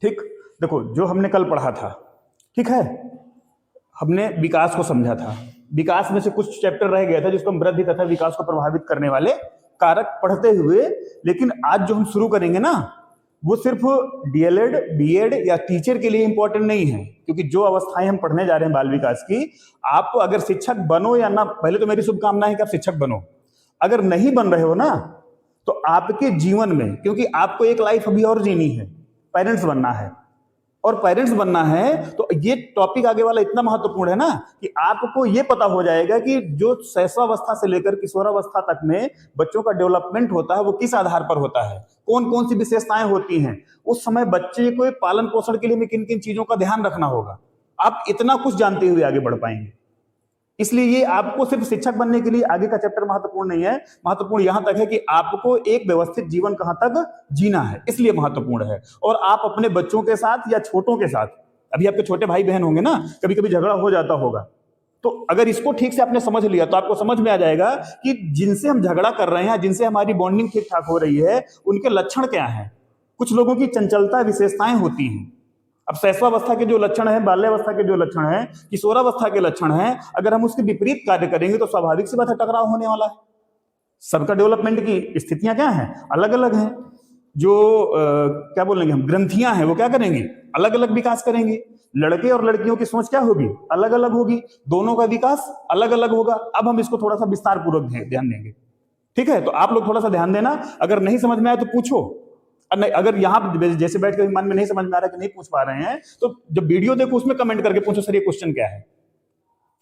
ठीक, देखो जो हमने कल पढ़ा था, ठीक है, हमने विकास को समझा था। विकास में से कुछ चैप्टर रह गया था जिसको हम वृद्धि तथा विकास को प्रभावित करने वाले कारक पढ़ते हुए, लेकिन आज जो हम शुरू करेंगे ना, वो सिर्फ डीएलएड, बीएड या टीचर के लिए इंपॉर्टेंट नहीं है, क्योंकि जो अवस्थाएं हम पढ़ने जा रहे हैं बाल विकास की, आप अगर शिक्षक बनो या ना, पहले तो मेरी शुभकामना है कि आप शिक्षक बनो। अगर नहीं बन रहे हो ना, तो आपके जीवन में, क्योंकि आपको एक लाइफ अभी और जीनी है, पेरेंट्स बनना है, और पेरेंट्स बनना है तो ये टॉपिक आगे वाला इतना महत्वपूर्ण है ना कि आपको ये पता हो जाएगा कि जो शैशवावस्था से लेकर किशोरावस्था तक में बच्चों का डेवलपमेंट होता है वो किस आधार पर होता है, कौन कौन सी विशेषताएं होती हैं, उस समय बच्चे को पालन पोषण के लिए किन किन चीजों का ध्यान रखना होगा। आप इतना कुछ जानते हुए आगे बढ़ पाएंगे। इसलिए ये आपको सिर्फ शिक्षक बनने के लिए आगे का चैप्टर महत्वपूर्ण नहीं है, महत्वपूर्ण यहां तक है कि आपको एक व्यवस्थित जीवन कहां तक जीना है, इसलिए महत्वपूर्ण है। और आप अपने बच्चों के साथ या छोटों के साथ, अभी आपके छोटे भाई बहन होंगे ना, कभी कभी झगड़ा हो जाता होगा, तो अगर इसको ठीक से आपने समझ लिया तो आपको समझ में आ जाएगा कि जिनसे हम झगड़ा कर रहे हैं, जिनसे हमारी बॉन्डिंग ठीक ठाक हो रही है, उनके लक्षण क्या है। कुछ लोगों की चंचलता विशेषताएं होती हैं। अब शैशवावस्था के जो लक्षण है, बाल्यावस्था के जो लक्षण है, किशोरावस्था के लक्षण है, अगर हम उसके विपरीत कार्य करेंगे तो स्वाभाविक सी बात है टकराव होने वाला है। सबका डेवलपमेंट की स्थितियां क्या हैं, अलग अलग हैं। जो क्या बोलेंगे हम, ग्रंथियां हैं, वो क्या करेंगी, अलग अलग विकास करेंगी। लड़के और लड़कियों की सोच क्या होगी, अलग अलग होगी, दोनों का विकास अलग अलग होगा। अब हम इसको थोड़ा सा विस्तार पूर्वक ध्यान देंगे, ठीक है। तो आप लोग थोड़ा सा ध्यान देना, अगर नहीं समझ में आए तो पूछो, नहीं, अगर यहाँ जैसे बैठ के मन में नहीं समझ में आ रहा कि नहीं पूछ पा रहे हैं, तो जब वीडियो देखो उसमें कमेंट करके पूछो सर ये क्वेश्चन क्या है,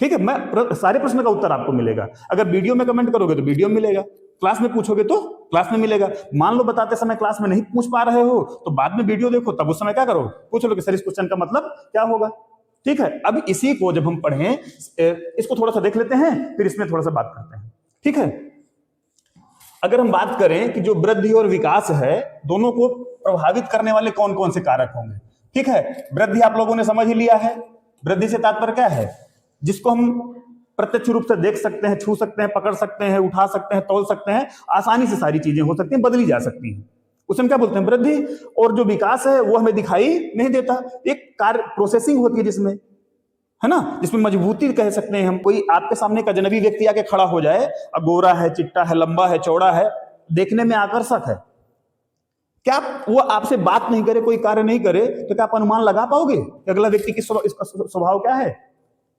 ठीक है। मैं सारे प्रश्न का उत्तर आपको मिलेगा। अगर वीडियो में कमेंट करोगे तो वीडियो में मिलेगा, क्लास में पूछोगे तो क्लास में मिलेगा। मान लो बताते समय क्लास में नहीं पूछ पा रहे हो तो बाद में वीडियो देखो, तब उस समय क्या करो, पूछ लो कि सर इस क्वेश्चन का मतलब क्या होगा, ठीक है। अब इसी को जब हम पढ़ें, इसको थोड़ा सा देख लेते हैं, फिर इसमें थोड़ा सा बात करते हैं, ठीक है। अगर हम बात करें कि जो वृद्धि और विकास है, दोनों को प्रभावित करने वाले कौन कौन से कारक होंगे, ठीक है। वृद्धि आप लोगों ने समझ ही लिया है। वृद्धि से तात्पर्य क्या है, जिसको हम प्रत्यक्ष रूप से देख सकते हैं, छू सकते हैं, पकड़ सकते हैं, उठा सकते हैं, तौल सकते हैं, आसानी से सारी चीजें हो सकती हैं, बदली जा सकती हैं, उसे हम क्या बोलते हैं, वृद्धि। और जो विकास है वो हमें दिखाई नहीं देता, एक कार्य प्रोसेसिंग होती है जिसमें, है ना, जिसमें मजबूती कह सकते हैं हम। कोई आपके सामने एक अजनबी व्यक्ति आके खड़ा हो जाए, गोरा है, चिट्टा है, लंबा है, चौड़ा है, देखने में आकर्षक है, क्या वो आपसे बात नहीं करे, कोई कार्य नहीं करे, तो क्या आप अनुमान लगा पाओगे कि अगला व्यक्ति की स्वभाव क्या है,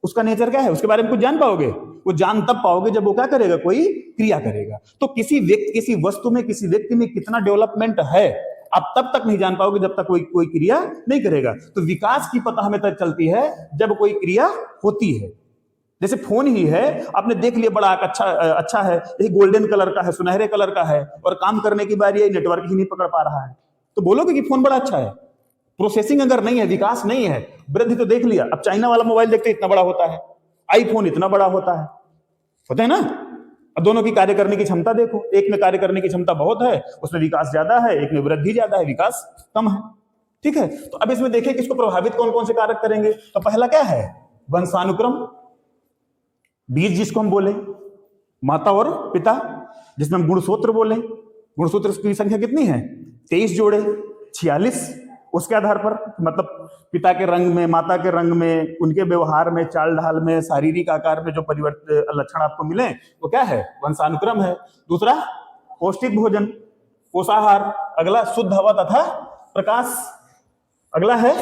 उसका नेचर क्या है, उसके बारे में कुछ जान पाओगे? वो जान तब पाओगे जब वो क्या करेगा, कोई क्रिया करेगा। तो किसी व्यक्ति, किसी वस्तु में, किसी व्यक्ति में कितना डेवलपमेंट है, आप तब तक नहीं जान पाओगे जब तक कोई कोई क्रिया नहीं करेगा। तो विकास की पता हमें तब चलती है जब कोई क्रिया होती है। जैसे फोन ही है, आपने देख लिया बड़ा अच्छा है, ये गोल्डन कलर का है, सुनहरे कलर का है, और काम करने की बारी है, नेटवर्क ही नहीं पकड़ पा रहा है, तो बोलोगे कि फोन बड़ा अच्छा है। प्रोसेसिंग अगर नहीं है, विकास नहीं है, वृद्धि तो देख लिया। अब चाइना वाला मोबाइल देखते इतना बड़ा होता है, आईफोन इतना बड़ा होता है, होता है ना। अब दोनों की कार्य करने की क्षमता देखो, एक में कार्य करने की क्षमता बहुत है, उसमें विकास ज्यादा है, एक में वृद्धि ज्यादा है, विकास कम है, ठीक है। तो अब इसमें देखिए किसको प्रभावित कौन कौन से कारक करेंगे। तो पहला क्या है, वंशानुक्रम, बीज जिसको हम बोले, माता और पिता, जिसमें हम गुणसूत्र बोले। गुणसूत्र की संख्या कितनी है, 23 जोड़े, 46। उसके आधार पर मतलब पिता के रंग में, माता के रंग में, उनके व्यवहार में, चाल ढाल में, शारीरिक आकार में जो परिवर्तन लक्षण आपको मिले वो क्या है, वंशानुक्रम है। दूसरा पौष्टिक भोजन, पोषाहार। अगला शुद्ध हवा तथा प्रकाश। अगला है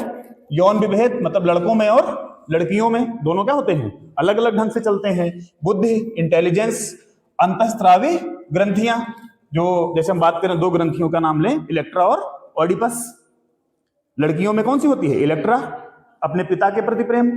यौन विभेद, मतलब लड़कों में और लड़कियों में दोनों क्या होते हैं, अलग अलग ढंग से चलते हैं। बुद्धि, इंटेलिजेंस। अंतःस्रावी ग्रंथियां, जो जैसे हम बात करें, दो ग्रंथियों का नाम लें, इलेक्ट्रा और ऑडिपस। लड़कियों में कौन सी होती है, इलेक्ट्रा, अपने पिता के प्रति प्रेम।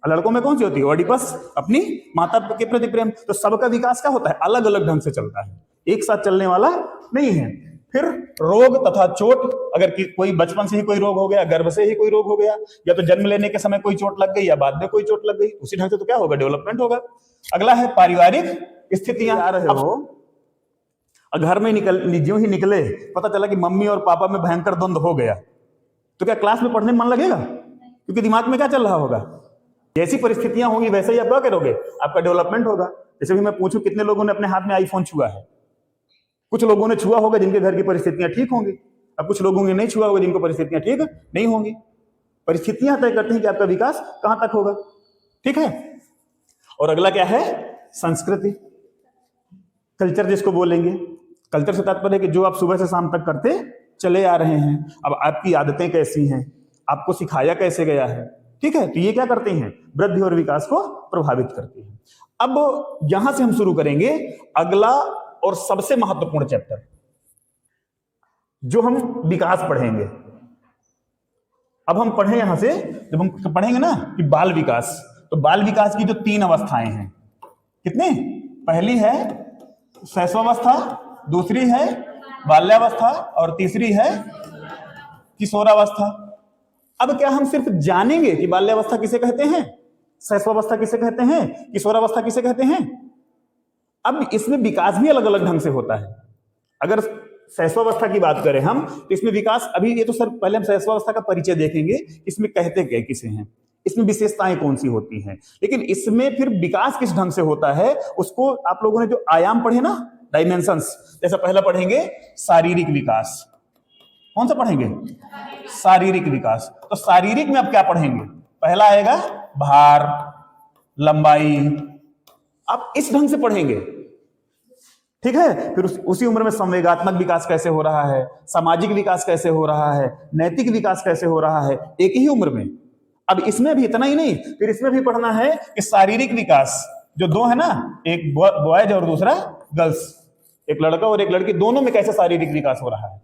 लड़कों में कौन सी होती है, ऑडिपस, अपनी माता के प्रति प्रेम। तो सबका विकास क्या होता है, अलग अलग ढंग से चलता है, एक साथ चलने वाला नहीं है। फिर रोग तथा चोट, अगर कोई बचपन से ही कोई रोग हो गया, गर्भ से ही कोई रोग हो गया, या तो जन्म लेने के समय कोई चोट लग गई या बाद में कोई चोट लग गई, उसी ढंग से तो क्या होगा, डेवलपमेंट होगा। अगला है पारिवारिक स्थितियां। आ रहे हो, घर में ज्यों ही निकले, पता चला कि मम्मी और पापा में भयंकर द्वंद्व हो गया, तो क्या क्लास में पढ़ने में मन लगेगा? क्योंकि दिमाग में क्या चल रहा होगा, जैसी परिस्थितियां होंगी वैसे ही आप क्या करोगे, आपका डेवलपमेंट होगा। जैसे भी मैं पूछूं कितने लोगों ने अपने हाथ में आईफोन छुआ है, कुछ लोगों ने छुआ होगा जिनके घर की परिस्थितियां ठीक होंगी, अब कुछ लोग होंगे नहीं छुआ होगा जिनको परिस्थितियां ठीक नहीं होंगी। परिस्थितियां तय करती हैं कि आपका विकास कहां तक होगा। ठीक है। और अगला क्या है? संस्कृति, कल्चर जिसको बोलेंगे। कल्चर से तात्पर्य है कि जो आप सुबह से शाम तक करते चले आ रहे हैं, अब आपकी आदतें कैसी हैं, आपको सिखाया कैसे गया है। ठीक है। तो ये क्या करते हैं? वृद्धि और विकास को प्रभावित करती है। अब यहां से हम शुरू करेंगे अगला और सबसे महत्वपूर्ण चैप्टर, जो हम विकास पढ़ेंगे। अब हम पढ़े यहां से, जब हम पढ़ेंगे ना कि बाल विकास, तो बाल विकास की जो 3 अवस्थाएं हैं, कितने? पहली है शैशवावस्था, दूसरी है बाल्यावस्था और तीसरी है किशोरावस्था। अब क्या हम सिर्फ जानेंगे कि बाल्यावस्था किसे कहते हैं, शैशवावस्था किसे कहते हैं, किशोरावस्था किसे कहते हैं? अब इसमें विकास भी अलग अलग ढंग से होता है। अगर शैशवावस्था की बात करें हम, तो इसमें विकास, अभी ये तो सर पहले हम शैशवावस्था का परिचय देखेंगे, इसमें कहते क्या किसे हैं, इसमें विशेषताएं कौन सी होती हैं, लेकिन इसमें फिर विकास किस ढंग से होता है उसको आप लोगों ने जो आयाम पढ़े ना, डायमेंशंस, जैसा पहला पढ़ेंगे शारीरिक विकास। कौन सा पढ़ेंगे? शारीरिक विकास। तो शारीरिक में अब क्या पढ़ेंगे? पहला आएगा भार, लंबाई, आप इस ढंग से पढ़ेंगे। ठीक है। फिर उसी उम्र में संवेगात्मक विकास कैसे हो रहा है, सामाजिक विकास कैसे हो रहा है, नैतिक विकास कैसे हो रहा है, एक ही उम्र में। अब इसमें भी इतना ही नहीं, फिर इसमें भी पढ़ना है कि शारीरिक विकास जो 2 है ना, एक बॉयज और दूसरा गर्ल्स, एक लड़का और एक लड़की, दोनों में कैसे शारीरिक विकास हो रहा है।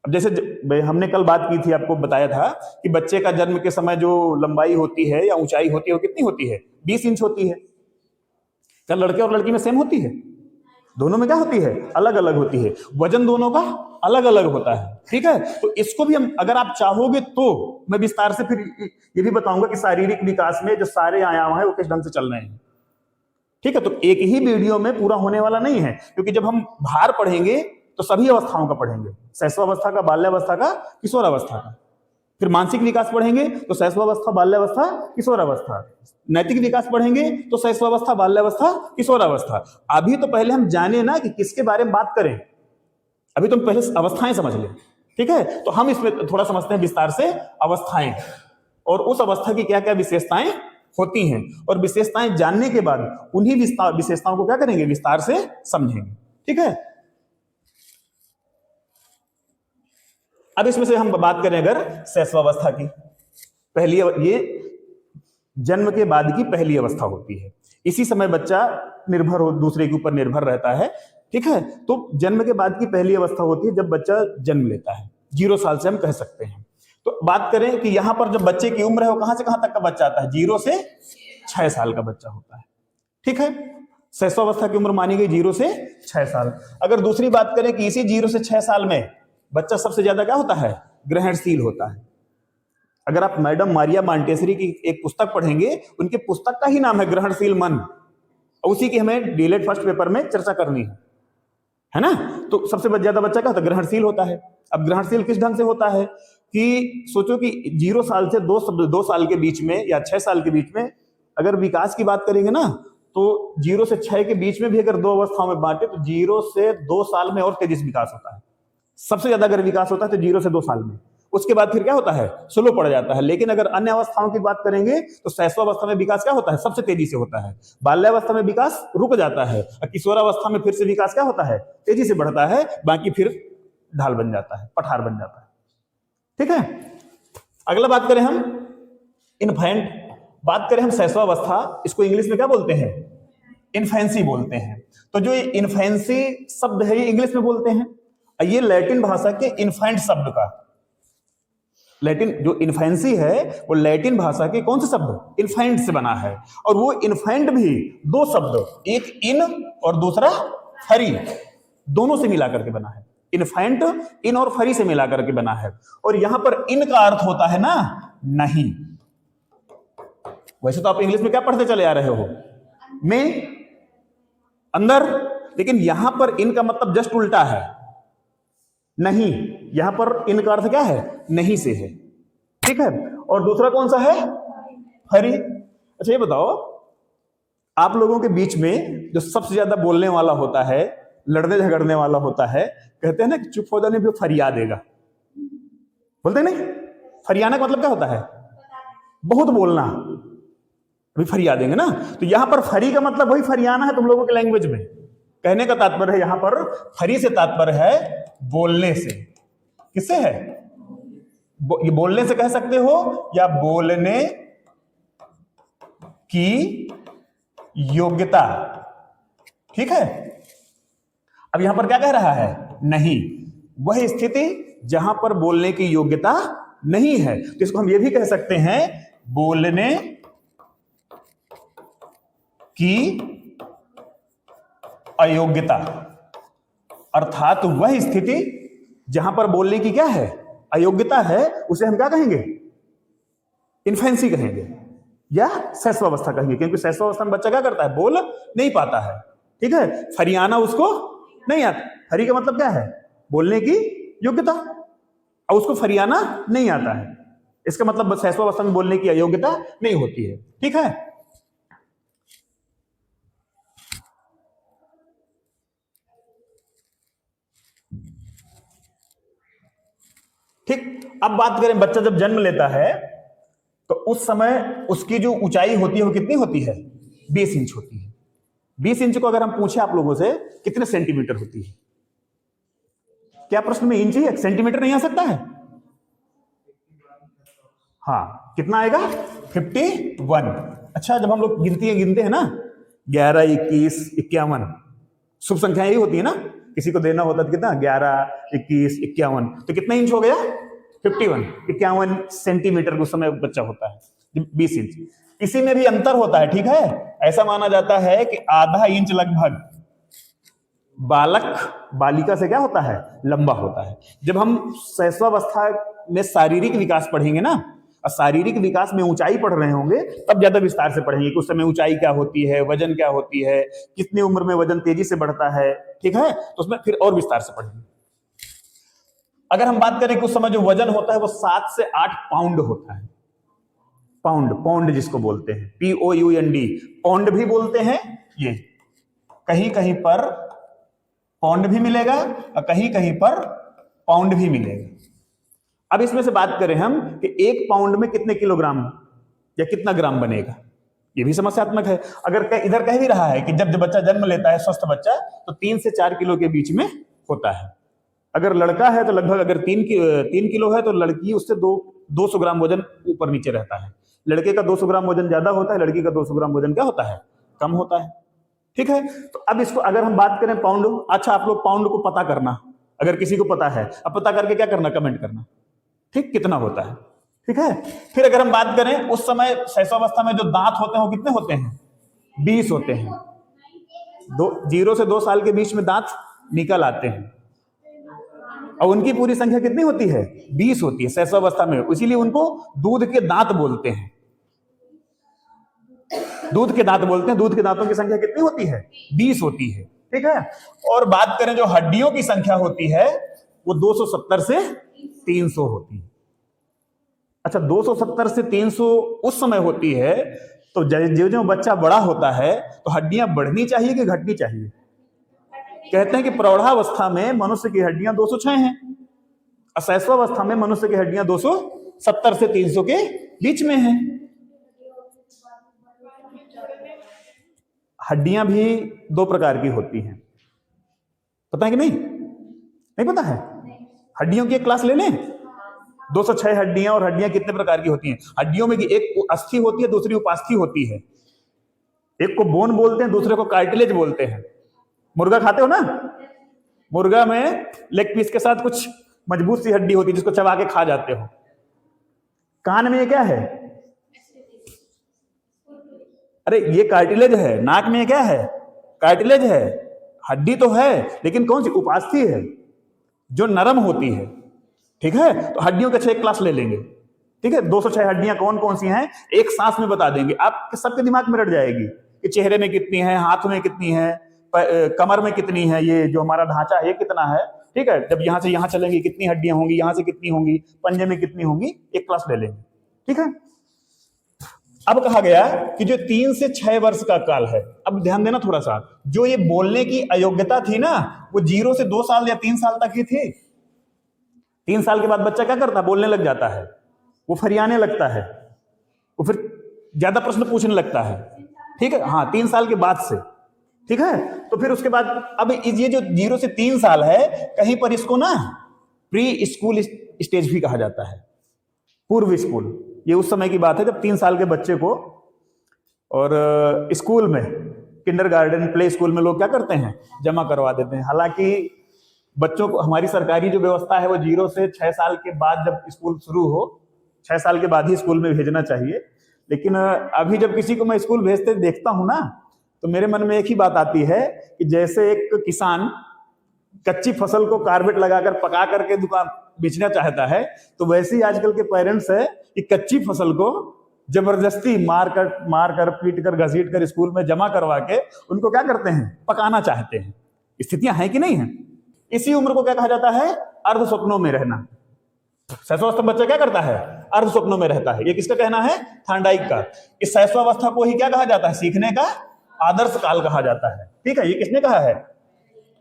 अब जैसे हमने कल बात की थी, आपको बताया था कि बच्चे का जन्म के समय जो लंबाई होती है या ऊंचाई होती है वो कितनी होती है? 20 इंच होती है। क्या लड़के और लड़की में सेम होती है? दोनों में क्या होती है? अलग अलग होती है। वजन दोनों का अलग अलग होता है। ठीक है। तो इसको भी हम, अगर आप चाहोगे तो मैं विस्तार से फिर ये भी बताऊंगा कि शारीरिक विकास में जो सारे आयाम है वो किस ढंग से चल रहे हैं। ठीक है। तो एक ही वीडियो में पूरा होने वाला नहीं है, क्योंकि जब हम भार पढ़ेंगे तो सभी अवस्थाओं का पढ़ेंगे, शैशवावस्था का, बाल्यावस्था का, किशोरावस्था का। फिर मानसिक विकास पढ़ेंगे तो शैशवावस्था, बाल्यावस्था, किशोरावस्था। नैतिक विकास पढ़ेंगे तो शैशवावस्था, बाल्यावस्था, किशोरावस्था। अभी तो पहले हम जाने ना कि किसके बारे में बात करें, अभी तो हम पहले अवस्थाएं समझ लें। ठीक है। तो हम इसमें थोड़ा समझते हैं विस्तार से अवस्थाएं, और उस अवस्था की क्या क्या विशेषताएं होती हैं, और विशेषताएं जानने के बाद उन्हीं विशेषताओं को क्या करेंगे? विस्तार से समझेंगे। ठीक है। अब इसमें से हम बात करें अगर शैशवावस्था की, पहली, ये जन्म के बाद की पहली अवस्था होती है। इसी समय बच्चा निर्भर हो, दूसरे के ऊपर निर्भर रहता है। ठीक है। तो जन्म के बाद की पहली अवस्था होती है जब बच्चा जन्म लेता है, 0 साल से हम कह सकते हैं। तो बात करें कि यहां पर जब बच्चे की उम्र है वो कहां से कहां तक का बच्चा आता है? 0 से 6 साल का बच्चा होता है। ठीक है। शैशवावस्था की उम्र मानी गई 0 से 6 साल। अगर दूसरी बात करें कि इसी 0 से 6 साल में बच्चा सबसे ज्यादा क्या होता है? ग्रहणशील होता है। अगर आप मैडम मारिया मांटेसरी की एक पुस्तक पढ़ेंगे, उनकी पुस्तक का ही नाम है ग्रहणशील मन, उसी की हमें डीएलएड फर्स्ट पेपर में चर्चा करनी है ना। तो सबसे ज्यादा बच्चा क्या होता है? ग्रहणशील होता है। अब ग्रहणशील किस ढंग से होता है कि सोचो कि 0 साल से 2 साल के बीच में या 6 साल के बीच में अगर विकास की बात करेंगे ना, तो 0 से 6 के बीच में भी अगर 2 अवस्थाओं में बांटे तो 0 से 2 साल में और तेजी से विकास होता है। सबसे ज्यादा अगर विकास होता है तो 0 से 2 साल में, उसके बाद फिर क्या होता है? स्लो पड़ जाता है। लेकिन अगर अन्य अवस्थाओं की बात करेंगे तो शैशवावस्था में विकास क्या होता है? सबसे तेजी से होता है। बाल्यावस्था में विकास रुक जाता है, और किशोरावस्था में फिर से विकास क्या होता है? तेजी से बढ़ता है, बाकी फिर ढाल बन जाता है, पठार बन जाता है। ठीक है। अगला बात करें हम इन्फेंट, बात करें हम शैशवावस्था, इसको इंग्लिश में क्या बोलते हैं? इन्फेंसी बोलते हैं। तो जो ये इन्फेंसी शब्द है ये इंग्लिश में बोलते हैं, ये लैटिन भाषा के इन्फेंट शब्द का, लैटिन जो इन्फेंसी है वो लैटिन भाषा के कौन से शब्द? इन्फेंट से बना है। और वो इन्फेंट भी 2 शब्द, एक इन और दूसरा फरी, दोनों से मिलाकर के बना है। इन्फेंट इन और फरी से मिलाकर के बना है। और यहां पर इन का अर्थ होता है ना नहीं। वैसे तो आप इंग्लिश में क्या पढ़ते चले आ रहे हो? में, अंदर, लेकिन यहां पर इन का मतलब जस्ट उल्टा है, नहीं। यहां पर इन का अर्थ क्या है? नहीं से है। ठीक है। और दूसरा कौन सा है? फरी। अच्छा ये बताओ, आप लोगों के बीच में जो सबसे ज्यादा बोलने वाला होता है, लड़ने झगड़ने वाला होता है, कहते हैं ना कि चुप हो जाने भी फरिया देगा, बोलते नहीं? फरियाना का मतलब क्या होता है? बहुत बोलना। अभी फरिया देंगे ना, तो यहां पर फरी का मतलब वही फरियाना है तुम लोगों के लैंग्वेज में। कहने का तात्पर्य है यहां पर फरी से तात्पर्य है बोलने से। किससे है? ये बोलने से कह सकते हो या बोलने की योग्यता। ठीक है। अब यहां पर क्या कह रहा है? नहीं, वह स्थिति जहां पर बोलने की योग्यता नहीं है, तो इसको हम ये भी कह सकते हैं बोलने की अयोग्यता। अर्थात वह स्थिति जहां पर बोलने की क्या है? अयोग्यता है, उसे हम क्या कहेंगे? इन्फेंसी कहेंगे या शैशवावस्था कहेंगे, क्योंकि शैशवावस्था में बच्चा क्या करता है? बोल नहीं पाता है। ठीक है। फरियाना उसको नहीं आता। फरी का मतलब क्या है? बोलने की योग्यता, और उसको फरियाना नहीं आता है। इसका मतलब शैशवावस्था में बोलने की अयोग्यता नहीं होती है। ठीक है। ठीक। अब बात करें, बच्चा जब जन्म लेता है तो उस समय उसकी जो ऊंचाई होती है वो कितनी होती है? 20 इंच होती है। 20 इंच को अगर हम पूछे आप लोगों से कितने सेंटीमीटर होती है? क्या प्रश्न में इंच ही सेंटीमीटर नहीं आ सकता है? हाँ, कितना आएगा? 51। अच्छा, जब हम लोग गिनते हैं ना 11, 21, 51, शुभ संख्या यही होती है ना, किसी को देना होता है तो कितना? 11, 21, 51, तो कितना इंच हो गया? 51। 51 सेंटीमीटर उस समय बच्चा होता है, 20 इंच। इसी में भी अंतर होता है। ठीक है। ऐसा माना जाता है कि आधा इंच लगभग बालक बालिका से क्या होता है? लंबा होता है। जब हम शैशवावस्था में शारीरिक विकास पढ़ेंगे ना, और शारीरिक विकास में ऊंचाई पढ़ रहे होंगे, तब ज्यादा विस्तार से पढ़ेंगे कि उस समय ऊंचाई क्या होती है, वजन क्या होती है, कितनी उम्र में वजन तेजी से बढ़ता है। ठीक है। तो उसमें फिर और विस्तार से पढ़ेंगे। अगर हम बात करें कि उस समय जो वजन होता है वो 7 से 8 पाउंड होता है। पाउंड जिसको बोलते हैं POUND, पाउंड भी बोलते हैं। ये कहीं कहीं पर पाउंड भी मिलेगा और कहीं कहीं पर पाउंड भी मिलेगा। अब इसमें से बात करें हम कि 1 पाउंड में कितने किलोग्राम या कितना ग्राम बनेगा, ये भी समस्यात्मक है। अगर इधर कह भी रहा है कि जब बच्चा जन्म लेता है स्वस्थ बच्चा तो 3 से 4 किलो के बीच में होता है। अगर लड़का है तो लगभग, अगर 3 किलो है तो लड़की उससे 200 ग्राम वजन ऊपर नीचे रहता है। लड़के का 200 ग्राम वजन ज्यादा होता है, लड़की का 200 ग्राम वजन क्या होता है? कम होता है। ठीक है। तो अब इसको अगर हम बात करें पाउंड, अच्छा आप लोग पाउंड को पता करना, अगर किसी को पता है, अब पता करके क्या करना? कमेंट करना। ठीक, कितना होता है। ठीक है। फिर अगर हम बात करें उस समय शैशवावस्था में जो दांत होते हैं वो कितने होते हैं? 20 होते हैं। 0 से 2 साल के बीच में दांत निकल आते हैं, और उनकी पूरी संख्या कितनी होती है? 20 होती है शैशवावस्था में। इसीलिए उनको दूध के दांत बोलते हैं। दूध के दांत बोलते हैं। दूध के दांतों की संख्या कितनी होती है? 20 होती है। ठीक है। और बात करें जो हड्डियों की संख्या होती है वो 270 से 300 होती है। अच्छा, 270 से 300 उस समय होती है, तो जो जो बच्चा बड़ा होता है तो हड्डियां बढ़नी चाहिए कि घटनी चाहिए? कहते हैं कि प्रौढ़ावस्था में मनुष्य की हड्डियां 206 हैं, और शैशवावस्था में मनुष्य की हड्डियां 270 से 300 के बीच में हैं। हड्डियां भी 2 प्रकार की होती हैं, पता है कि नहीं? नहीं पता है? हड्डियों की एक क्लास ले लें। 206 हड्डियां, और हड्डियां कितने प्रकार की होती हैं? हड्डियों में एक अस्थि होती है, दूसरी उपास्थि होती है। एक को बोन बोलते हैं, दूसरे को कार्टिलेज बोलते हैं। मुर्गा खाते हो ना? मुर्गा में लेग पीस के साथ कुछ मजबूत सी हड्डी होती है जिसको चबा के खा जाते हो। कान में ये क्या है? अरे ये कार्टिलेज है। नाक में ये क्या है? कार्टिलेज है। हड्डी तो है लेकिन कौन सी? उपास्थि है, जो नरम होती है। ठीक है। तो हड्डियों के 6 क्लास ले लेंगे। ठीक है। 206 हड्डियां कौन कौन सी हैं एक सांस में बता देंगे, आप सबके दिमाग में रट जाएगी कि चेहरे में कितनी है, हाथ में कितनी है, कमर में कितनी है, ये जो हमारा ढांचा है कितना है। ठीक है। जब यहां से यहां चलेंगे कितनी हड्डियां होंगी, यहां से कितनी होंगी, पंजे में कितनी होंगी, एक क्लास ले लेंगे। ठीक है। अब कहा गया कि जो 3 से 6 वर्ष का काल है, अब ध्यान देना थोड़ा सा, जो ये बोलने की अयोग्यता थी ना वो 0 से 2 साल या 3 साल तक ही थी। 3 साल के बाद बच्चा क्या करता है? बोलने लग जाता है, वो फरियाने लगता है, वो फिर ज्यादा प्रश्न पूछने लगता है। ठीक है, हाँ 3 साल के बाद से। ठीक है, तो फिर उसके बाद अब ये जो 0 से 3 साल है, कहीं पर इसको ना प्री स्कूल स्टेज भी कहा जाता है, पूर्व स्कूल। ये उस समय की बात है जब 3 साल के बच्चे को और स्कूल में, किंडरगार्टन, प्ले स्कूल में लोग क्या करते हैं? जमा करवा देते हैं। हालांकि बच्चों को, हमारी सरकारी जो व्यवस्था है वो 0 से 6 साल के बाद जब स्कूल शुरू हो, 6 साल के बाद ही स्कूल में भेजना चाहिए। लेकिन अभी जब किसी को मैं स्कूल भेजते देखता हूं ना, तो मेरे मन में एक ही बात आती है कि जैसे एक किसान कच्ची फसल को कार्बेट लगाकर पका करके दुकान बेचना चाहता है, तो वैसे ही आजकल के पेरेंट्स है कि कच्ची फसल को जबरदस्ती मार कर पीट कर घसीट कर स्कूल में जमा करवा के उनको क्या करते हैं? पकाना चाहते हैं। स्थितियां हैं कि नहीं है? इसी उम्र को क्या कहा जाता है? अर्ध स्वप्नों में रहना। शैशवावस्था बच्चा क्या करता है? अर्ध स्वप्नों में रहता है। ये किसका कहना है? थॉर्नडाइक का। इस शैशवावस्था को ही क्या कहा जाता है? सीखने का आदर्श काल कहा जाता है। ठीक है, ये किसने कहा है?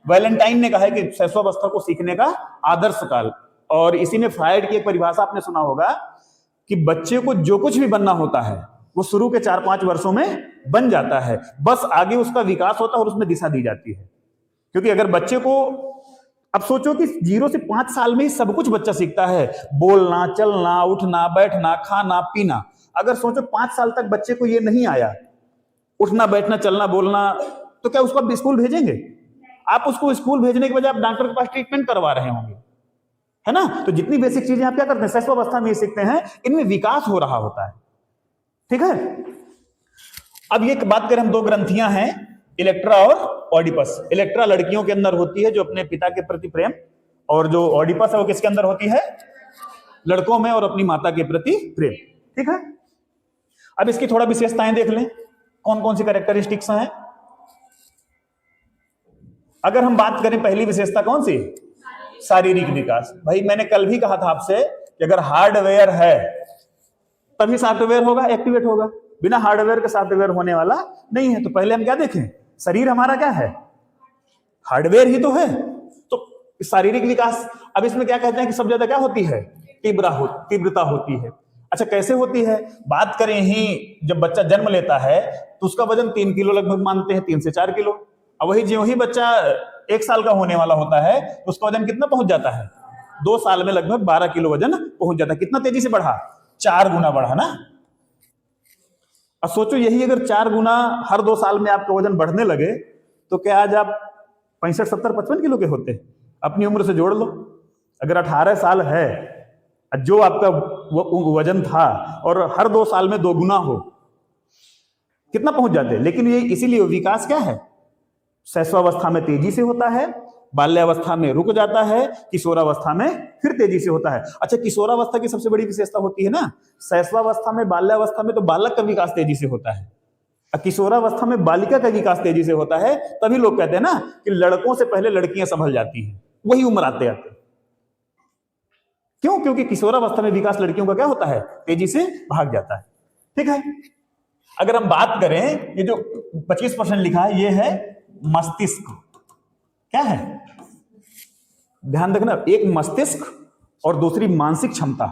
वैलेंटाइन ने कहा है कि शैशवावस्था को सीखने का आदर्श काल। और इसी में फ्रायड की एक परिभाषा आपने सुना होगा कि बच्चे को जो कुछ भी बनना होता है वो शुरू के 4-5 वर्षों में बन जाता है, बस आगे उसका विकास होता है और उसमें दिशा दी जाती है। क्योंकि अगर बच्चे को, अब सोचो कि 0 से 5 साल में ही सब कुछ बच्चा सीखता है, बोलना, चलना, उठना, बैठना, खाना, पीना। अगर सोचो 5 साल तक बच्चे को ये नहीं आया, उठना, बैठना, चलना, बोलना, तो क्या उसको आप स्कूल भेजेंगे? आप उसको स्कूल भेजने के बजाय आप डॉक्टर के पास ट्रीटमेंट करवा रहे होंगे, है ना? तो जितनी बेसिक चीजें आप क्या करते हैं? शैशवावस्था में सीखते हैं, इनमें विकास हो रहा होता है। ठीक है, अब ये बात करें हम, 2 ग्रंथियां हैं, इलेक्ट्रा और ऑडिपस। इलेक्ट्रा लड़कियों के अंदर होती है, जो अपने पिता के प्रति प्रेम, और जो ऑडिपस है वो किसके अंदर होती है? लड़कों में, और अपनी माता के प्रति प्रेम। ठीक है, अब इसकी थोड़ा विशेषताएं देख लें, कौन कौन सी कैरेक्टरिस्टिक्स हैं। अगर हम बात करें, पहली विशेषता कौन सी? शारीरिक विकास। भाई मैंने कल भी कहा था आपसे कि अगर हार्डवेयर है तभी सॉफ्टवेयर होगा, एक्टिवेट होगा। बिना हार्डवेयर के सॉफ्टवेयर होने वाला नहीं है। तो पहले हम क्या देखें? शरीर हमारा क्या है? हार्डवेयर ही तो है। तो शारीरिक विकास, अब इसमें क्या कहते हैं कि सब ज्यादा क्या होती है? तीव्रता होती है। अच्छा, कैसे होती है? बात करें ही, जब बच्चा जन्म लेता है तो उसका वजन 3 किलो लगभग मानते हैं, 3 से 4 किलो। अब वही जो ही बच्चा 1 साल का होने वाला होता है तो उसका वजन कितना पहुंच जाता है? 2 साल में लगभग 12 किलो वजन पहुंच जाता है। कितना तेजी से बढ़ा? 4 गुना बढ़ा ना। अब सोचो, यही अगर 4 गुना हर 2 साल में आपका वजन बढ़ने लगे तो क्या आज आप 65, 70, 55 किलो के होते? अपनी उम्र से जोड़ लो। अगर 18 साल है, जो आपका वजन था, और हर 2 साल में 2 गुना हो, कितना पहुंच जाते? लेकिन ये इसीलिए विकास क्या है? शैशवावस्था में तेजी से होता है, बाल्यावस्था में रुक जाता है, किशोरावस्था में फिर तेजी से होता है। अच्छा, किशोरावस्था की सबसे बड़ी विशेषता होती है ना, शैशवावस्था में, बाल्यावस्था में तो बालक का विकास तेजी से होता है, किशोरावस्था में बालिका का विकास तेजी से होता है। तभी लोग कहते हैं ना कि लड़कों से पहले लड़कियां संभल जाती हैं, वही उम्र आते आते। क्यों? क्योंकि किशोरावस्था में विकास लड़कियों का क्या होता है? तेजी से भाग जाता है। ठीक है, अगर हम बात करें, ये जो 25% लिखा है, ये है मस्तिष्क। क्या है? ध्यान रखना, एक मस्तिष्क और दूसरी मानसिक क्षमता,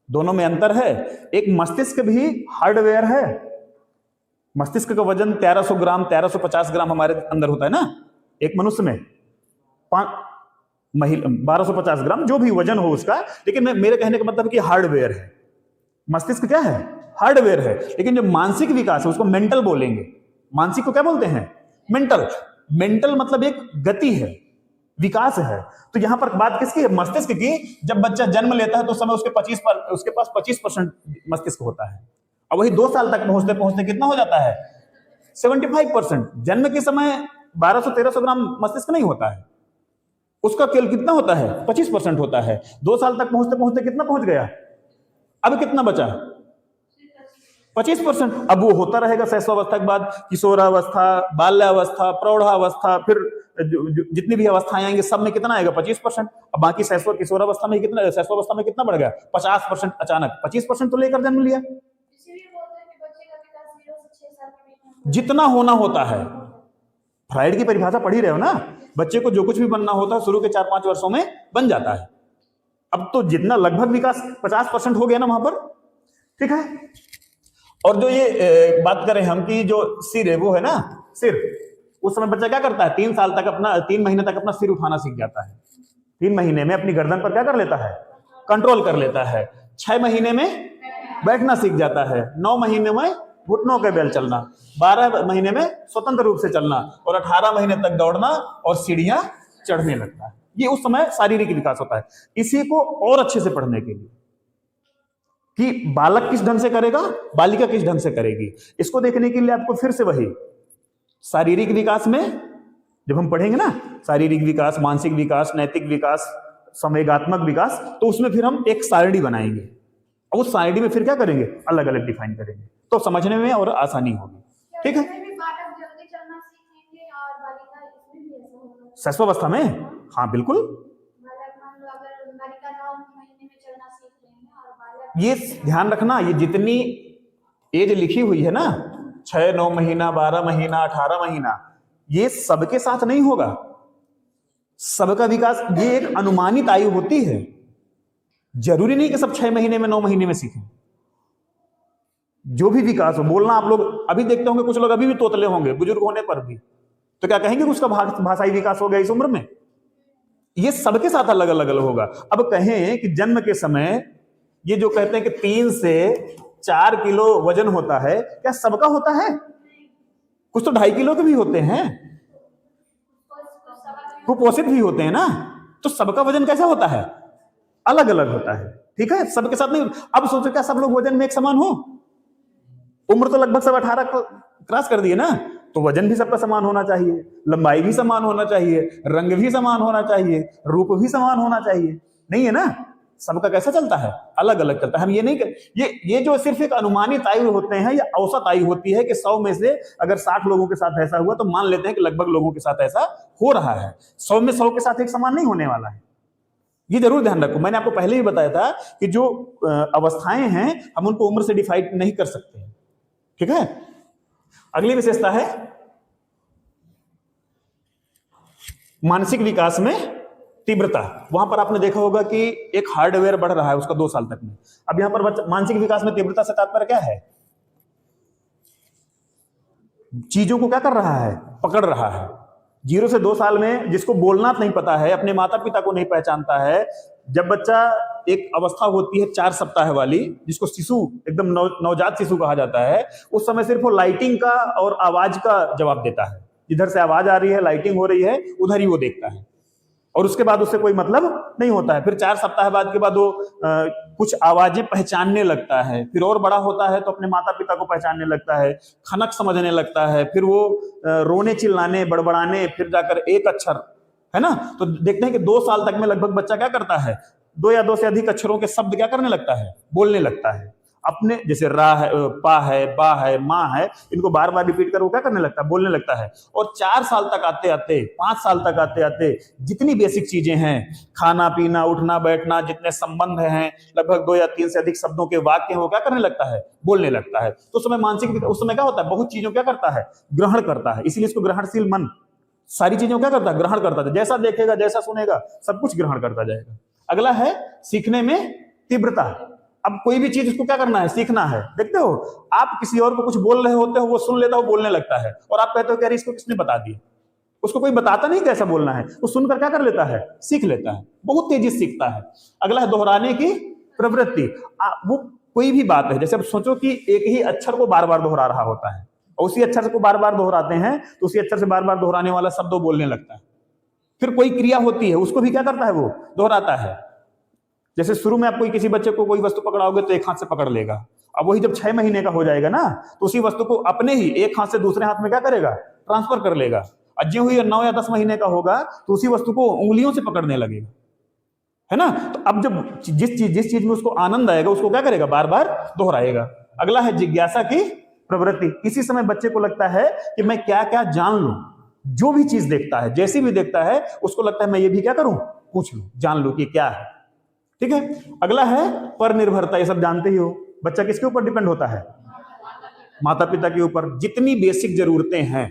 दोनों में अंतर है। एक मस्तिष्क भी हार्डवेयर है। मस्तिष्क का वजन 1300 ग्राम, 1350 ग्राम हमारे अंदर होता है ना, एक मनुष्य में। 1250 ग्राम, जो भी वजन हो उसका। लेकिन मेरे कहने का मतलब कि हार्डवेयर है। मस्तिष्क क्या है? हार्डवेयर है। लेकिन जो मानसिक विकास है उसको मेंटल बोलेंगे। मानसिक को क्या बोलते हैं? मेंटल। मेंटल मतलब एक गति है, विकास है। तो यहां पर बात किसकी है? मस्तिष्क की। जब बच्चा जन्म लेता है तो उस समय उसके पास 25% मस्तिष्क होता है। अब वही 2 साल तक पहुंचते पहुंचते कितना हो जाता है? 75%। जन्म के समय 1200-1300 ग्राम मस्तिष्क नहीं होता है, उसका केवल कितना होता है? 25% होता है। 2 साल तक पहुंचते पहुंचते कितना पहुंच गया? अब कितना बचा? 25%। अब वो होता रहेगा शैशवावस्था के बाद, किशोरावस्था, बाल्यावस्था, प्रौढ़ावस्था, फिर जितनी भी अवस्थाएं आएंगे सब में कितना आएगा? 25%। अब बाकी किशोरावस्था में कितना, शैशवावस्था में कितना बढ़ गया? 50%। अचानक 25% तो लेकर जन्म लिया। जितना होना होता है, फ्रायड की परिभाषा पढ़ी रहे हो ना, बच्चे को जो कुछ भी बनना होता है शुरू के 4-5 वर्षों में बन जाता है। अब तो जितना लगभग विकास 50% हो गया ना वहां पर, ठीक है। और जो ये बात करें हम कि जो सिर है वो है ना, सिर, उस समय बच्चा क्या करता है, 3 महीने तक अपना सिर उठाना सीख जाता है। 3 महीने में अपनी गर्दन पर क्या कर लेता है, कंट्रोल कर लेता है। 6 महीने में बैठना सीख जाता है। 9 महीने में घुटनों के बल चलना, 12 महीने में स्वतंत्र रूप से चलना, और 18 महीने तक दौड़ना और सीढ़ियां चढ़ने लगता है। ये उस समय शारीरिक विकास होता है। इसी को और अच्छे से पढ़ने के लिए कि बालक किस ढंग से करेगा, बालिका किस ढंग से करेगी, इसको देखने के लिए आपको फिर से वही शारीरिक विकास में जब हम पढ़ेंगे ना, शारीरिक विकास, मानसिक विकास, नैतिक विकास, संवेगात्मक विकास, तो उसमें फिर हम एक सारणी बनाएंगे और उस सारणी में फिर क्या करेंगे, अलग अलग डिफाइन करेंगे, तो समझने में और आसानी होगी। ठीक है, शैशवावस्था में, हाँ बिल्कुल। ये ध्यान रखना, ये जितनी एज लिखी हुई है ना, 6, 9 महीना, 12 महीना, 18 महीना, ये सबके साथ नहीं होगा। सबका विकास ये एक अनुमानित आयु होती है। जरूरी नहीं कि सब 6 महीने में, 9 महीने में सीखें। जो भी विकास हो, बोलना आप लोग अभी देखते होंगे, कुछ लोग अभी भी तोतले होंगे बुजुर्ग होने पर भी, तो क्या कहेंगे उसका भाषाई विकास हो गया इस उम्र में? ये सबके साथ अलग अलग होगा। अब कहें कि जन्म के समय ये जो कहते हैं कि 3 से 4 किलो वजन होता है, क्या सबका होता है? कुछ तो 2.5 किलो के भी होते हैं, कुपोषित भी होते हैं ना, तो सबका वजन कैसा होता है? अलग अलग होता है। ठीक है, सबके साथ नहीं। अब सोचो क्या सब लोग वजन में एक समान हो? उम्र तो लगभग सब 18 क्रॉस कर दिए ना, तो वजन भी सबका समान होना चाहिए, लंबाई भी समान होना चाहिए, रंग भी समान होना चाहिए, रूप भी समान होना चाहिए, नहीं है ना? सबका कैसा चलता है? अलग अलग चलता है। हम ये नहीं कर, ये जो सिर्फ एक अनुमानित आयु होते हैं, ये औसत आयु होती है कि 100 में से अगर 60 लोगों के साथ ऐसा हुआ तो मान लेते हैं कि लगभग लोगों के साथ ऐसा हो रहा है। 100 में 100 के साथ एक समान नहीं होने वाला है, ये जरूर ध्यान रखो। मैंने आपको पहले ही बताया था कि जो अवस्थाएं हैं हम उनको उम्र से डिफाइड नहीं कर सकते। ठीक है, अगली विशेषता है मानसिक विकास में तीव्रता। वहां पर आपने देखा होगा कि एक हार्डवेयर बढ़ रहा है उसका 2 साल तक में। अब यहां पर मानसिक विकास में तीव्रता से तात्पर्य क्या है? चीजों को क्या कर रहा है? पकड़ रहा है। 0 से 2 साल में जिसको बोलना नहीं पता है, अपने माता पिता को नहीं पहचानता है, जब बच्चा एक अवस्था होती है 4 सप्ताह वाली, जिसको शिशु, एकदम नवजात शिशु कहा जाता है, उस समय सिर्फ वो लाइटिंग का और आवाज का जवाब देता है। जिधर से आवाज आ रही है, लाइटिंग हो रही है, उधर ही वो देखता है, और उसके बाद उससे कोई मतलब नहीं होता है। फिर 4 सप्ताह बाद के बाद वो कुछ आवाजें पहचानने लगता है। फिर और बड़ा होता है तो अपने माता पिता को पहचानने लगता है, खनक समझने लगता है, फिर वो रोने चिल्लाने बड़बड़ाने, फिर जाकर एक अक्षर, है ना? तो देखते हैं कि 2 साल तक में लगभग बच्चा क्या करता है, 2 या 2 से अधिक अक्षरों के शब्द क्या करने लगता है? बोलने लगता है। अपने जैसे रा है, पा है, बा है, माँ है, इनको बार बार रिपीट कर वो क्या करने लगता है? बोलने लगता है। और 4 साल तक आते आते, 5 साल तक आते आते जितनी बेसिक चीजें हैं, खाना पीना, उठना बैठना, जितने संबंध हैं, लगभग 2 या 3 से अधिक शब्दों के वाक्य हैं, वो क्या करने लगता है? बोलने लगता है। तो उस समय मानसिक, उस समय क्या होता है? बहुत चीजों क्या करता है? ग्रहण करता है। इसीलिए इसको ग्रहणशील मन, सारी चीजों क्या करता है? ग्रहण करता है। जैसा देखेगा, जैसा सुनेगा, सब कुछ ग्रहण करता जाएगा। अगला है सीखने में तीव्रता। अब कोई भी चीज उसको क्या करना है? सीखना है। देखते हो, आप किसी और को कुछ बोल रहे होते हो, वो सुन लेता है, वो बोलने लगता है, और आप कहते हो कि अरे इसको किसने बता दिया? उसको कोई बताता नहीं कैसा बोलना है, वो सुनकर क्या कर लेता है? सीख लेता है, बहुत तेजी से सीखता है। अगला है दोहराने की प्रवृत्ति। वो कोई भी बात है, जैसे अब सोचो कि एक ही अक्षर को बार बार दोहरा रहा होता है, और उसी अक्षर को बार बार दोहराते हैं, तो उसी अक्षर से बार बार दोहराने वाला शब्द वो बोलने लगता है। फिर कोई क्रिया होती है, उसको भी क्या करता है? वो दोहराता है। जैसे शुरू में आप कोई किसी बच्चे को कोई वस्तु पकड़ाओगे तो एक हाथ से पकड़ लेगा। अब वही जब 6 महीने का हो जाएगा ना, तो उसी वस्तु को अपने ही एक हाथ से दूसरे हाथ में क्या करेगा? ट्रांसफर कर लेगा। और जो हुई 9 या 10 महीने का होगा तो उसी वस्तु को उंगलियों से पकड़ने लगेगा, है ना? तो अब जब जिस चीज में उसको आनंद आएगा, उसको क्या करेगा? बार बार दोहराएगा। अगला है जिज्ञासा की प्रवृत्ति। इसी समय बच्चे को लगता है कि मैं क्या क्या जान लूं। जो भी चीज देखता है, जैसी भी देखता है, उसको लगता है मैं ये भी क्या करूं? पूछ लूं, जान लूं कि क्या है। ठीक है, अगला है पर निर्भरता। ये सब जानते ही हो, बच्चा किसके ऊपर डिपेंड होता है? माता पिता के ऊपर। जितनी बेसिक जरूरतें हैं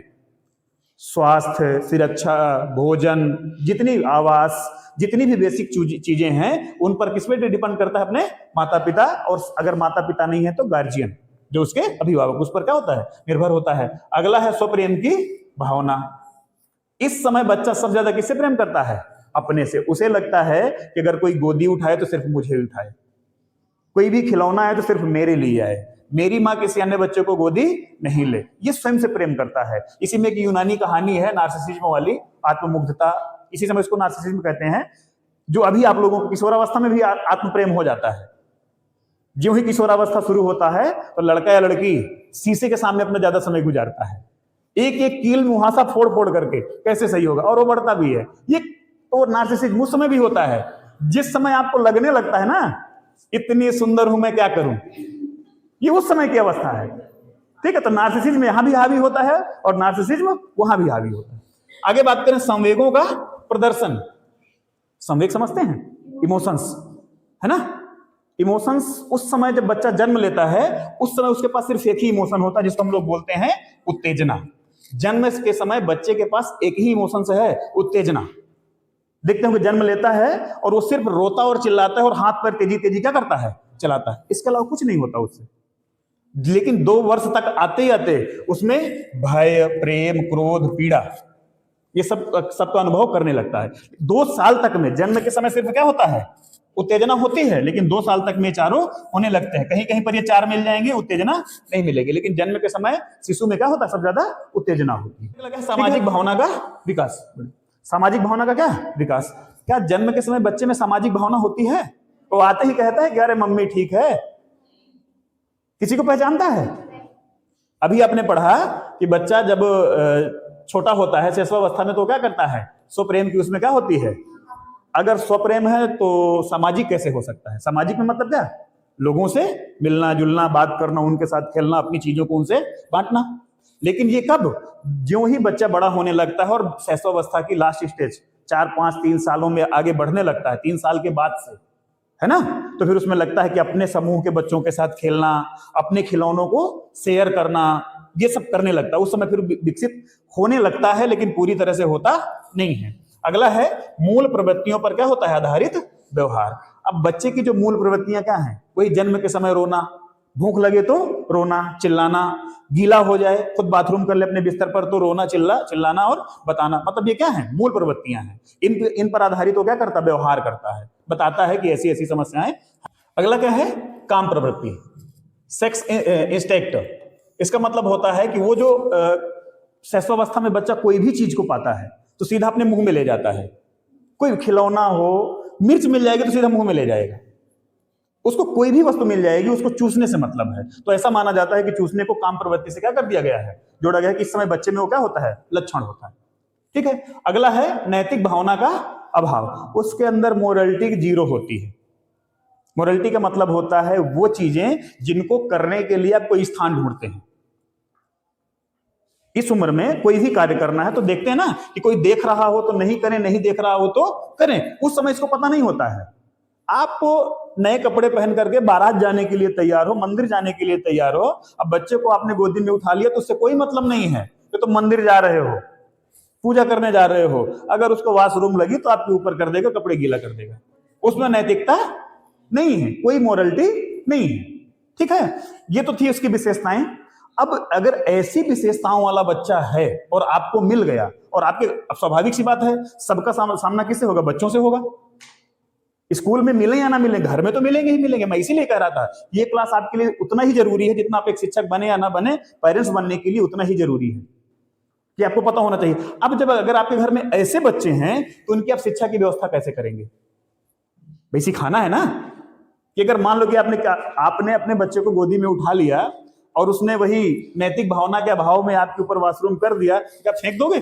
स्वास्थ्य, सुरक्षा, भोजन, जितनी आवास, जितनी भी बेसिक चीजें हैं उन पर किस पे डिपेंड करता है? अपने माता पिता, और अगर माता पिता नहीं है तो गार्जियन, जो उसके अभिभावक, उस पर क्या होता है? निर्भर होता है। अगला है स्वप्रेम की भावना। इस समय बच्चा सबसे ज्यादा किससे प्रेम करता है? अपने से। उसे लगता है कि अगर कोई गोदी उठाए तो सिर्फ मुझे उठाए, कोई भी खिलौना है तो सिर्फ मेरे लिए आए, मेरी माँ किसी अन्य बच्चे को गोदी नहीं ले। ये स्वयं से प्रेम करता है। इसी में एक यूनानी कहानी है नार्सिसिज्म वाली, आत्ममुग्धता, इसी समय इसको नार्सिसिज्म कहते हैं, जो अभी आप लोगों को किशोरावस्था में भी आत्म प्रेम हो जाता है। ज्यों ही किशोरावस्था शुरू होता है तो लड़का या लड़की शीशे के सामने अपना ज्यादा समय गुजारता है, एक एक कील मुहासा फोड़ फोड़ करके कैसे सही होगा, और वो बढ़ता भी है। ये तो नार्सिसिज्म उस समय भी होता है जिस समय आपको लगने लगता है ना इतनी सुंदर हूं मैं क्या करूं, ये उस समय की अवस्था है। ठीक है, तो नार्सिसिज्म यहां भी हावी होता है और नार्सिसिज्म वहां भी हावी होता है। आगे बात करें संवेगों का प्रदर्शन। संवेग समझते हैं? इमोशंस, है ना? इमोशंस उस समय जब बच्चा जन्म लेता है उस समय उसके पास सिर्फ एक ही इमोशन होता है जिसको हम लोग बोलते हैं उत्तेजना। जन्म के समय बच्चे के पास एक ही इमोशंस है, उत्तेजना। देखते हैं कि जन्म लेता है और वो सिर्फ रोता और चिल्लाता है और हाथ पैर तेजी तेजी क्या करता है? चलाता है। इसके अलावा कुछ नहीं होता उससे। लेकिन 2 वर्ष तक आते ही आते उसमें भय, प्रेम, क्रोध, पीड़ा, ये सबका अनुभव करने लगता है। 2 साल तक में, जन्म के समय सिर्फ क्या होता है? उत्तेजना होती है, लेकिन 2 साल तक में चारों होने लगते हैं। कहीं कहीं पर ये 4 मिल जाएंगे, उत्तेजना नहीं मिलेगी, लेकिन जन्म के समय शिशु में क्या होता है? सबसे ज्यादा उत्तेजना होती है। सामाजिक भावना का विकास। सामाजिक भावना का क्या विकास? क्या जन्म के समय बच्चे में सामाजिक भावना होती है? वो आते ही कहता है कि अरे मम्मी ठीक है, किसी को पहचानता है? अभी आपने पढ़ा कि बच्चा जब छोटा होता है, शिशुअवस्था में, तो क्या करता है? स्वप्रेम की उसमें क्या होती है? अगर स्वप्रेम है तो सामाजिक कैसे हो सकता है? सामाजिक में मतलब क्या? लोगों से मिलना जुलना, बात करना, उनके साथ खेलना, अपनी चीजों को उनसे बांटना। लेकिन ये कब? ज्यों ही बच्चा बड़ा होने लगता है और शैशवावस्था की लास्ट स्टेज 4, 5, 3 सालों में आगे बढ़ने लगता है, 3 साल के बाद से, है ना? तो फिर उसमें लगता है कि अपने समूह के बच्चों के साथ खेलना, अपने खिलौनों को शेयर करना, ये सब करने लगता है। उस समय फिर विकसित होने लगता है, लेकिन पूरी तरह से होता नहीं है। अगला है मूल प्रवृत्तियों पर क्या होता है? आधारित व्यवहार। अब बच्चे की जो मूल प्रवृत्तियां क्या हैं? वही जन्म के समय रोना, भूख लगे तो रोना चिल्लाना, गीला हो जाए, खुद बाथरूम कर ले अपने बिस्तर पर तो रोना चिल्लाना और बताना। मतलब ये क्या है? मूल प्रवृत्तियां हैं। इन पर आधारित वो क्या करता? व्यवहार करता है, बताता है कि ऐसी ऐसी समस्याएं। अगला क्या है? काम प्रवृत्ति, सेक्स इंस्टिंक्ट। इसका मतलब होता है कि वो जो शैशवावस्था में बच्चा कोई भी चीज को पाता है तो सीधा अपने मुंह में ले जाता है। कोई खिलौना हो, मिर्च मिल जाएगी तो सीधा मुंह में ले जाएगा। उसको कोई भी वस्तु मिल जाएगी, उसको चूसने से मतलब है। तो ऐसा माना जाता है कि चूसने को काम प्रवृत्ति से क्या कर दिया गया है? जोड़ा गया है कि इस समय बच्चे में वो क्या होता है? लक्षण होता है। ठीक है। अगला है नैतिक भावना का अभाव। उसके अंदर मोरलिटी जीरो होती है। मोरलिटी का मतलब होता है वो चीजें जिनको करने के लिए आप कोई स्थान ढूंढते हैं। इस उम्र में कोई भी कार्य करना है तो देखते हैं ना कि कोई देख रहा हो तो नहीं करें, नहीं देख रहा हो तो करें। उस समय इसको पता नहीं होता है। आप नए कपड़े पहन करके बारात जाने के लिए तैयार हो, मंदिर जाने के लिए तैयार हो, अब बच्चे को आपने गोदी में उठा लिया तो उससे कोई मतलब नहीं है कि तुम मंदिर जा रहे हो, पूजा करने जा रहे हो। अगर उसको वॉशरूम लगी तो आपके ऊपर कर देगा, कपड़े गीला कर देगा। उसमें नैतिकता नहीं है, कोई मोरलिटी नहीं है। ठीक है, ये तो थी उसकी विशेषताएं। अब अगर ऐसी विशेषताओं वाला बच्चा है और आपको मिल गया, और आपके, स्वाभाविक सी बात है, सबका सामना किससे होगा? बच्चों से होगा। स्कूल में मिले या ना मिले, घर में तो मिलेंगे ही मिलेंगे। मैं इसीलिए कह रहा था ये क्लास आपके लिए उतना ही जरूरी है जितना आप एक शिक्षक बने या ना बने, पेरेंट्स बनने के लिए उतना ही जरूरी है कि आपको पता होना चाहिए। अब जब अगर आपके घर में ऐसे बच्चे हैं तो उनकी आप शिक्षा की व्यवस्था कैसे करेंगे? भाई सिखाना है ना कि अगर मान लो कि आपने अपने बच्चे को गोदी में उठा लिया और उसने वही नैतिक भावना के अभाव में आपके ऊपर वॉशरूम कर दिया, क्या आप फेंक दोगे?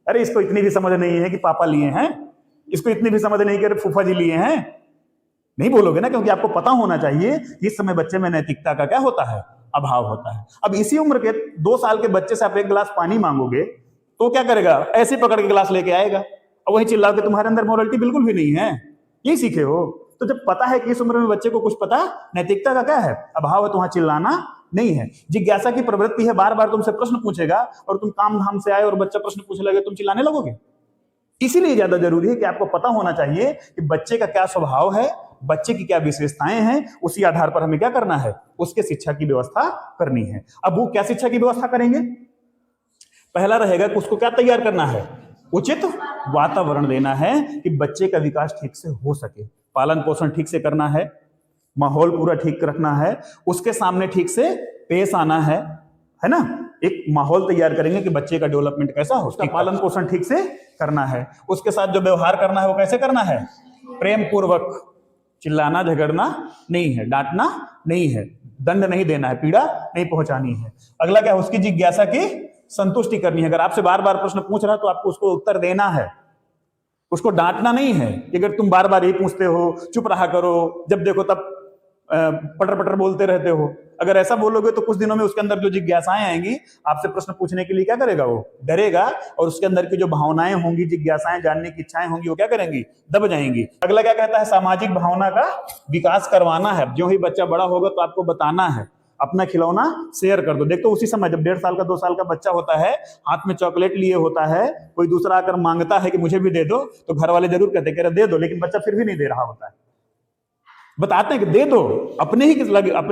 अरे इसको इतनी भी समझ नहीं है कि पापा लिए हैं, इसको इतनी भी समझ नहीं कि अरे फूफा जी लिए हैं, नहीं बोलोगे ना, क्योंकि आपको पता होना चाहिए कि इस समय बच्चे में नैतिकता का क्या होता है? अभाव होता है। अब इसी उम्र के 2 साल के बच्चे से आप 1 गिलास पानी मांगोगे तो क्या करेगा? ऐसे पकड़ के गिलास लेके आएगा और वही चिल्ला के तुम्हारे अंदर मोरलिटी बिल्कुल भी नहीं है, यही सीखे हो। तो जब पता है कि इस उम्र में बच्चे को कुछ पता नैतिकता का क्या है? अभाव है, तो वहां चिल्लाना नहीं है। जिज्ञासा की प्रवृत्ति है, बार बार तुमसे प्रश्न पूछेगा और तुम काम धाम से आए और बच्चा प्रश्न पूछने लगे, तुम चिल्लाने लगोगे। इसीलिए ज्यादा जरूरी है कि आपको पता होना चाहिए कि बच्चे का क्या स्वभाव है, बच्चे की क्या विशेषताएं हैं, उसी आधार पर हमें क्या करना है, उसके शिक्षा की व्यवस्था करनी है। अब वो क्या शिक्षा की व्यवस्था करेंगे? पहला रहेगा कि उसको क्या तैयार करना है, उचित वातावरण देना है कि बच्चे का विकास ठीक से हो सके, पालन पोषण ठीक से करना है, माहौल पूरा ठीक रखना है, उसके सामने ठीक से पेश आना है ना। एक माहौल तैयार करेंगे कि बच्चे का डेवलपमेंट कैसा हो, उसका पालन पोषण ठीक से करना है, उसके साथ जो व्यवहार करना है वो कैसे करना है, प्रेम पूर्वक, चिल्लाना झगड़ना नहीं है, डांटना नहीं है, दंड नहीं देना है, पीड़ा नहीं पहुंचानी है। अगला क्या है, उसकी जिज्ञासा की संतुष्टि करनी है। अगर आपसे बार बार प्रश्न पूछ रहा है तो आपको उसको उत्तर देना है, उसको डांटना नहीं है कि अगर तुम बार बार यही पूछते हो, चुप रहा करो, जब देखो तब पटर पटर बोलते रहते हो। अगर ऐसा बोलोगे तो कुछ दिनों में उसके अंदर जो जिज्ञासाएं आएंगी, आपसे प्रश्न पूछने के लिए क्या करेगा, वो डरेगा, और उसके अंदर की जो भावनाएं होंगी, जिज्ञासाएं, जानने की इच्छाएं होंगी, वो क्या करेंगी, दब जाएंगी। अगला क्या कहता है, सामाजिक भावना का विकास करवाना है। जो ही बच्चा बड़ा होगा तो आपको बताना है, अपना खिलौना शेयर कर दो। देखो उसी समय जब 1.5 साल का 2 साल का बच्चा होता है, हाथ में चॉकलेट लिए होता है, कोई दूसरा आकर मांगता है कि मुझे भी दे दो, तो घर वाले जरूर कहते हैं दे दो, लेकिन बच्चा फिर भी नहीं दे रहा होता है। बताते हैं कि दे दो, अपने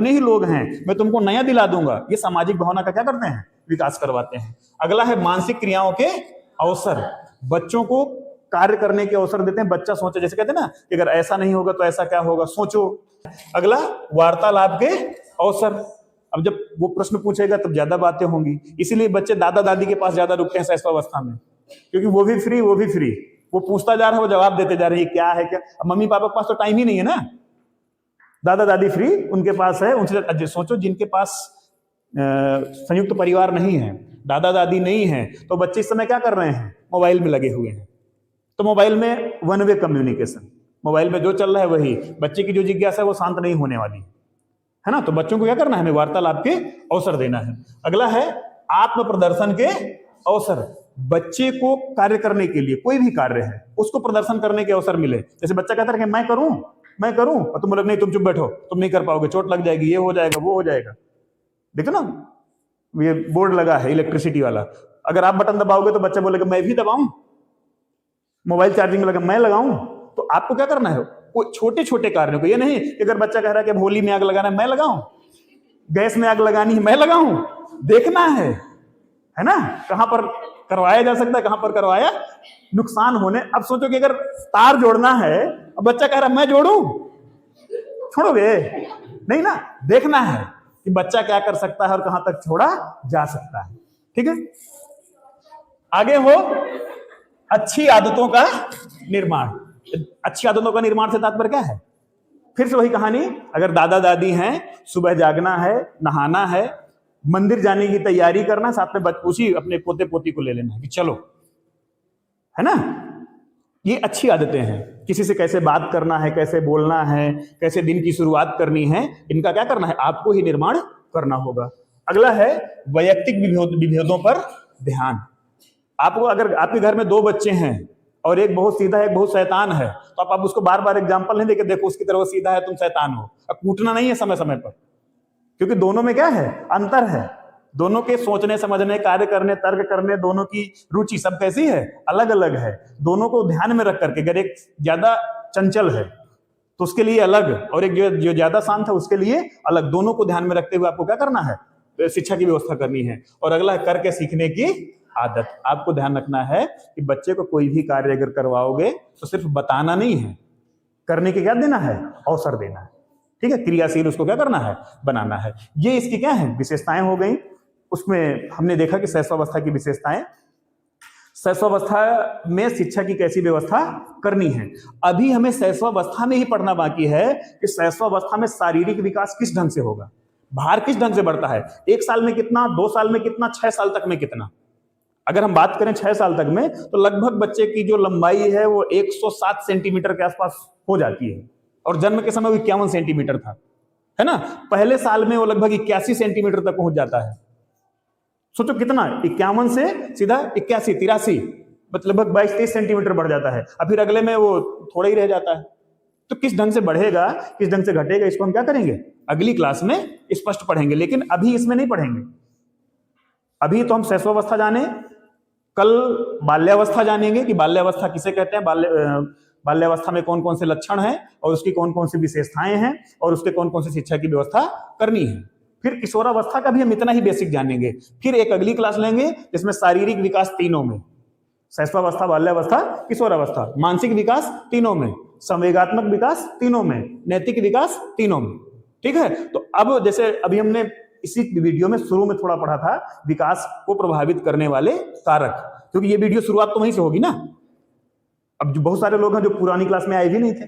ही लोग हैं, मैं तुमको नया दिला दूंगा। ये सामाजिक भावना का क्या करते हैं, विकास करवाते हैं। अगला है मानसिक क्रियाओं के अवसर, बच्चों को कार्य करने के अवसर देते हैं। बच्चा सोचे, जैसे कहते हैं ना कि अगर ऐसा नहीं होगा तो ऐसा क्या होगा, सोचो। अगला वार्तालाप के अवसर, अब जब वो प्रश्न पूछेगा तब ज्यादा बातें होंगी, इसीलिए बच्चे दादा दादी के पास ज्यादा रुकते हैं शैशवावस्था में, क्योंकि वो भी फ्री, वो पूछता जा रहा है, वो जवाब देते जा रहे हैं, क्या है क्या। अब मम्मी पापा के पास तो टाइम ही नहीं है ना, दादा दादी फ्री उनके पास है। उनसे सोचो जिनके पास संयुक्त परिवार नहीं है, दादा दादी नहीं है, तो बच्चे इस समय क्या कर रहे हैं, मोबाइल में लगे हुए हैं। तो मोबाइल में वन वे कम्युनिकेशन, मोबाइल में जो चल रहा है वही, बच्चे की जो जिज्ञासा है वो शांत नहीं होने वाली है ना। तो बच्चों को क्या करना है, हमें वार्तालाप के अवसर देना है। अगला है आत्म प्रदर्शन के अवसर, बच्चे को कार्य करने के लिए, कोई भी कार्य है उसको प्रदर्शन करने के अवसर मिले। जैसे बच्चा कहता है कि मैं करूं, और तुम बोले नहीं तुम चुप बैठो, तुम नहीं कर पाओगे, चोट लग जाएगी, ये हो जाएगा, वो हो जाएगा। देखो ना, ये बोर्ड लगा है इलेक्ट्रिसिटी वाला, अगर आप बटन दबाओगे तो बच्चा बोलेगा मैं भी दबाऊं, मोबाइल चार्जिंग लगा मैं लगाऊं। तो आपको क्या करना है, वो छोटे छोटे कार्यों को, ये नहीं कि अगर बच्चा कह रहा है कि होली में आग लगाना है मैं लगाऊं, गैस में आग लगानी है मैं लगाऊं, देखना है ना, कहां पर करवाया जा सकता है, कहां पर करवाया नुकसान होने। अब सोचो कि अगर तार जोड़ना है, अब बच्चा कह रहा है मैं जोड़ूं, छोड़ोगे नहीं ना, देखना है कि बच्चा क्या कर सकता है और कहां तक छोड़ा जा सकता है। ठीक है, आगे हो अच्छी आदतों का निर्माण। अच्छी आदतों का निर्माण से तात्पर्य क्या है, फिर से वही कहानी, अगर दादा दादी हैं, सुबह जागना है, नहाना है, मंदिर जाने की तैयारी करना, साथ में उसी अपने पोते पोती को ले लेना है कि चलो, है ना। ये अच्छी आदतें हैं, किसी से कैसे बात करना है, कैसे बोलना है, कैसे दिन की शुरुआत करनी है, इनका क्या करना है, आपको ही निर्माण करना होगा। अगला है वैयक्तिक विभेदों पर ध्यान। आपको अगर आपके घर में 2 बच्चे हैं और एक बहुत सीधा है, एक बहुत शैतान है, तो आप उसको बार बार एग्जाम्पल नहीं देके देखो उसकी तरह वो सीधा है तुम शैतान हो। अब कूटना नहीं है समय समय पर, क्योंकि दोनों में क्या है, अंतर है। दोनों के सोचने समझने, कार्य करने, तर्क करने, दोनों की रुचि सब कैसी है, अलग अलग है। दोनों को ध्यान में रख करके, अगर एक ज्यादा चंचल है तो उसके लिए अलग, और एक जो ज्यादा शांत है उसके लिए अलग, दोनों को ध्यान में रखते हुए आपको क्या करना है, तो शिक्षा की व्यवस्था करनी है। और अगला है करके सीखने की आदत। आपको ध्यान रखना है कि बच्चे को कोई भी कार्य अगर करवाओगे तो सिर्फ बताना नहीं है, करने के क्या देना है, अवसर देना है। ठीक है, क्रियाशील उसको क्या करना है, बनाना है। ये इसकी क्या है, विशेषताएं हो गई। उसमें हमने देखा कि शैशवावस्था की विशेषताएं, शैशवावस्था में शिक्षा की कैसी व्यवस्था करनी है। अभी हमें शैशवावस्था में ही पढ़ना बाकी है कि शैशवावस्था में शारीरिक विकास किस ढंग से होगा, भार किस ढंग से बढ़ता है, 1 साल में कितना, 2 साल में कितना, 6 साल तक में कितना। अगर हम बात करें 6 साल तक में, तो लगभग बच्चे की जो लंबाई है वो 107 सेंटीमीटर के आसपास हो जाती है, और जन्म के समय वो 51 सेंटीमीटर था, है ना। पहले साल में वो लगभग 81 सेंटीमीटर तक पहुंच जाता है। सोचो कितना, 51 से सीधा 81, 83, मतलब लगभग 22-23 सेंटीमीटर बढ़ जाता है। अब फिर अगले में वो थोड़ा ही रह जाता है, तो किस ढंग से बढ़ेगा, किस ढंग से घटेगा, इसको हम क्या करेंगे, अगली क्लास में स्पष्ट पढ़ेंगे, लेकिन अभी इसमें नहीं पढ़ेंगे। अभी तो हम शैशवावस्था जाने, कल बाल्यावस्था जानेंगे कि बाल्यावस्था किसे कहते हैं, बाल्यावस्था में कौन कौन से लक्षण हैं और उसकी कौन कौन सी विशेषताएं हैं और उसके कौन कौन सी शिक्षा की व्यवस्था करनी है। फिर किशोरावस्था का भी हम इतना ही बेसिक जानेंगे। फिर एक अगली क्लास लेंगे जिसमें शारीरिक विकास तीनों में, शैशवावस्था, बाल्यावस्था, किशोरावस्था, मानसिक विकास तीनों में, संवेगात्मक विकास तीनों में, नैतिक विकास तीनों में। ठीक है, तो अब जैसे अभी हमने इसी वीडियो में शुरू में थोड़ा पढ़ा था विकास को प्रभावित करने वाले कारक, क्योंकि ये वीडियो शुरुआत तो वहीं से होगी ना। अब जो बहुत सारे लोग हैं जो पुरानी क्लास में आए भी नहीं थे,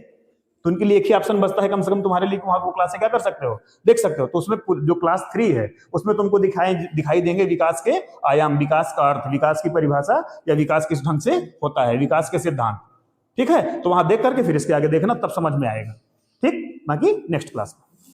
तो उनके लिए एक ही ऑप्शन बचता है कम से कम तुम्हारे लिए, वहां वो क्लासें क्या कर सकते हो, देख सकते हो। तो उसमें जो क्लास 3 है उसमें तुमको दिखाई देंगे विकास के आयाम, विकास का अर्थ, विकास की परिभाषा, या विकास किस ढंग से होता है, विकास के सिद्धांत। ठीक है, तो वहां देख करके फिर इसके आगे देखना, तब समझ में आएगा। ठीक, बाकी नेक्स्ट क्लास में।